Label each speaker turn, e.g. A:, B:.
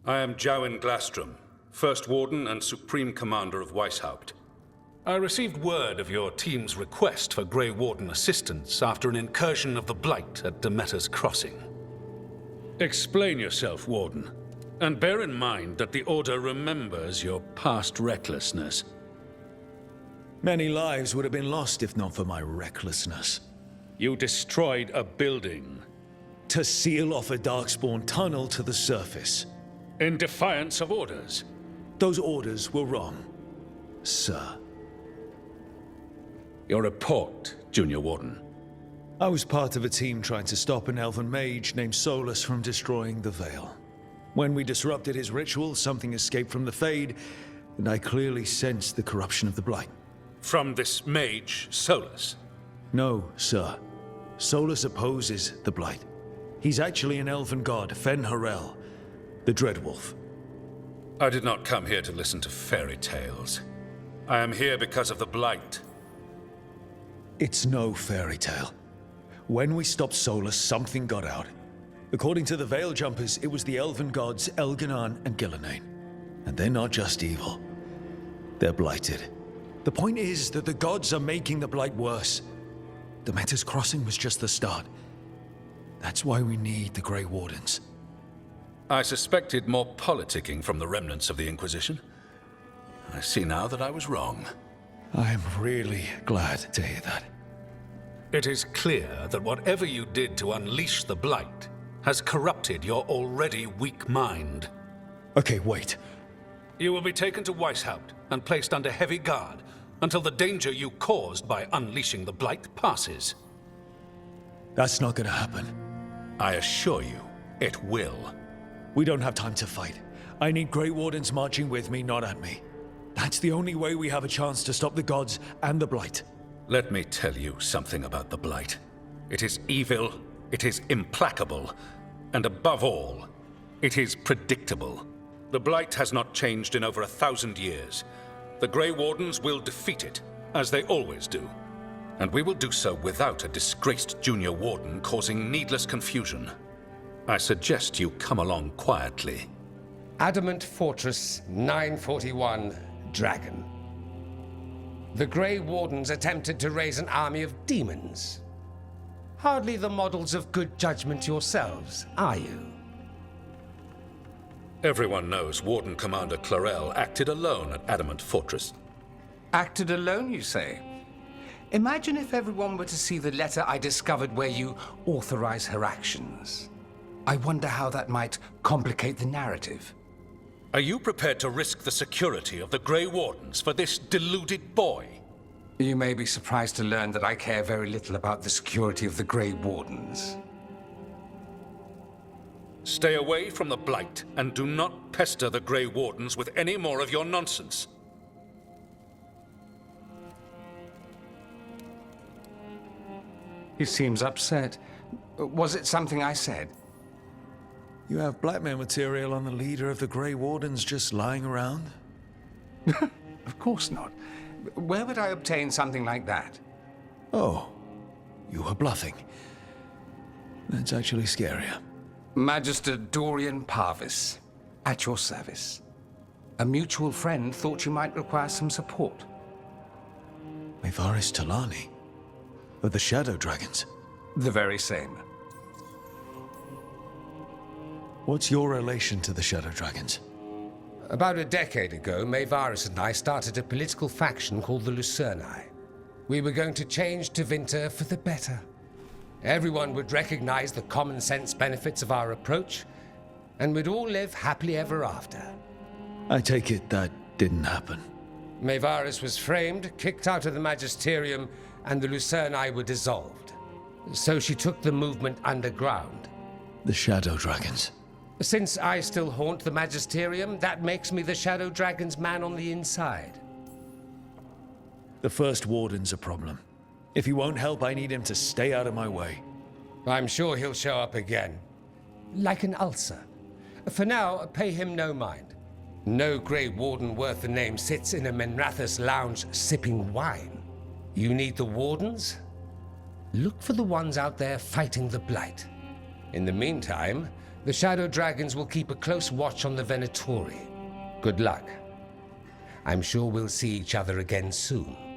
A: I am Jowin Glastrom, First Warden and Supreme Commander of Weishaupt. I received word of your team's request for Grey Warden assistance after an incursion of the Blight at Demeter's Crossing. Explain yourself, Warden, and bear in mind that the Order remembers your past recklessness.
B: Many lives would have been lost if not for my recklessness.
A: You destroyed a building.
B: To seal off a Darkspawn tunnel to the surface.
A: In defiance of orders.
B: Those orders were wrong, sir.
A: Your report, Junior Warden.
B: I was part of a team trying to stop an elven mage named Solus from destroying the Veil. When we disrupted his ritual, something escaped from the Fade, and I clearly sensed the corruption of the Blight.
A: From this mage, Solus?
B: No, sir. Solus opposes the Blight. He's actually an elven god, Fen Harel, the Dreadwolf.
A: I did not come here to listen to fairy tales. I am here because of the Blight.
B: It's no fairy tale. When we stopped Solus, something got out. According to the Veil Jumpers, it was the elven gods Elganan and Gillenane. And they're not just evil. They're blighted. The point is that the gods are making the Blight worse. Demeter's Crossing was just the start. That's why we need the Grey Wardens.
A: I suspected more politicking from the remnants of the Inquisition. I see now that I was wrong.
B: I am really glad to hear that.
A: It is clear that whatever you did to unleash the Blight has corrupted your already weak mind.
B: Okay, wait.
A: You will be taken to Weishaupt and placed under heavy guard until the danger you caused by unleashing the Blight passes.
B: That's not gonna happen.
A: I assure you, it will.
B: We don't have time to fight. I need Grey Wardens marching with me, not at me. That's the only way we have a chance to stop the gods and the Blight.
A: Let me tell you something about the Blight. It is evil, it is implacable, and above all, it is predictable. The Blight has not changed in over 1,000 years. The Grey Wardens will defeat it, as they always do. And we will do so without a disgraced Junior Warden causing needless confusion. I suggest you come along quietly.
C: Adamant Fortress 941, Dragon. The Grey Wardens attempted to raise an army of demons. Hardly the models of good judgment yourselves, are you?
A: Everyone knows Warden Commander Clarel acted alone at Adamant Fortress.
D: Acted alone, you say? Imagine if everyone were to see the letter I discovered where you authorize her actions. I wonder how that might complicate the narrative.
A: Are you prepared to risk the security of the Grey Wardens for this deluded boy?
D: You may be surprised to learn that I care very little about the security of the Grey Wardens.
A: Stay away from the Blight and do not pester the Grey Wardens with any more of your nonsense.
D: He seems upset. Was it something I said?
B: You have blackmail material on the leader of the Grey Wardens just lying around?
D: Of course not. Where would I obtain something like that?
B: Oh, you were bluffing. That's actually scarier.
D: Magister Dorian Parvis, at your service. A mutual friend thought you might require some support.
B: Maevaris Talani, of the Shadow Dragons.
D: The very same.
B: What's your relation to the Shadow Dragons?
C: About a decade ago, Maevaris and I started a political faction called the Lucerni. We were going to change Tevinter for the better. Everyone would recognize the common sense benefits of our approach, and we'd all live happily ever after.
B: I take it that didn't happen.
C: Maevaris was framed, kicked out of the Magisterium, and the Lucerni were dissolved. So she took the movement underground.
B: The Shadow Dragons.
C: Since I still haunt the Magisterium, that makes me the Shadow Dragon's man on the inside.
B: The First Warden's a problem. If he won't help, I need him to stay out of my way.
C: I'm sure he'll show up again. Like an ulcer. For now, pay him no mind. No Grey Warden worth the name sits in a Menrathus lounge sipping wine. You need the Wardens? Look for the ones out there fighting the Blight. In the meantime, The Shadow Dragons will keep a close watch on the Venatori. Good luck. I'm sure we'll see each other again soon.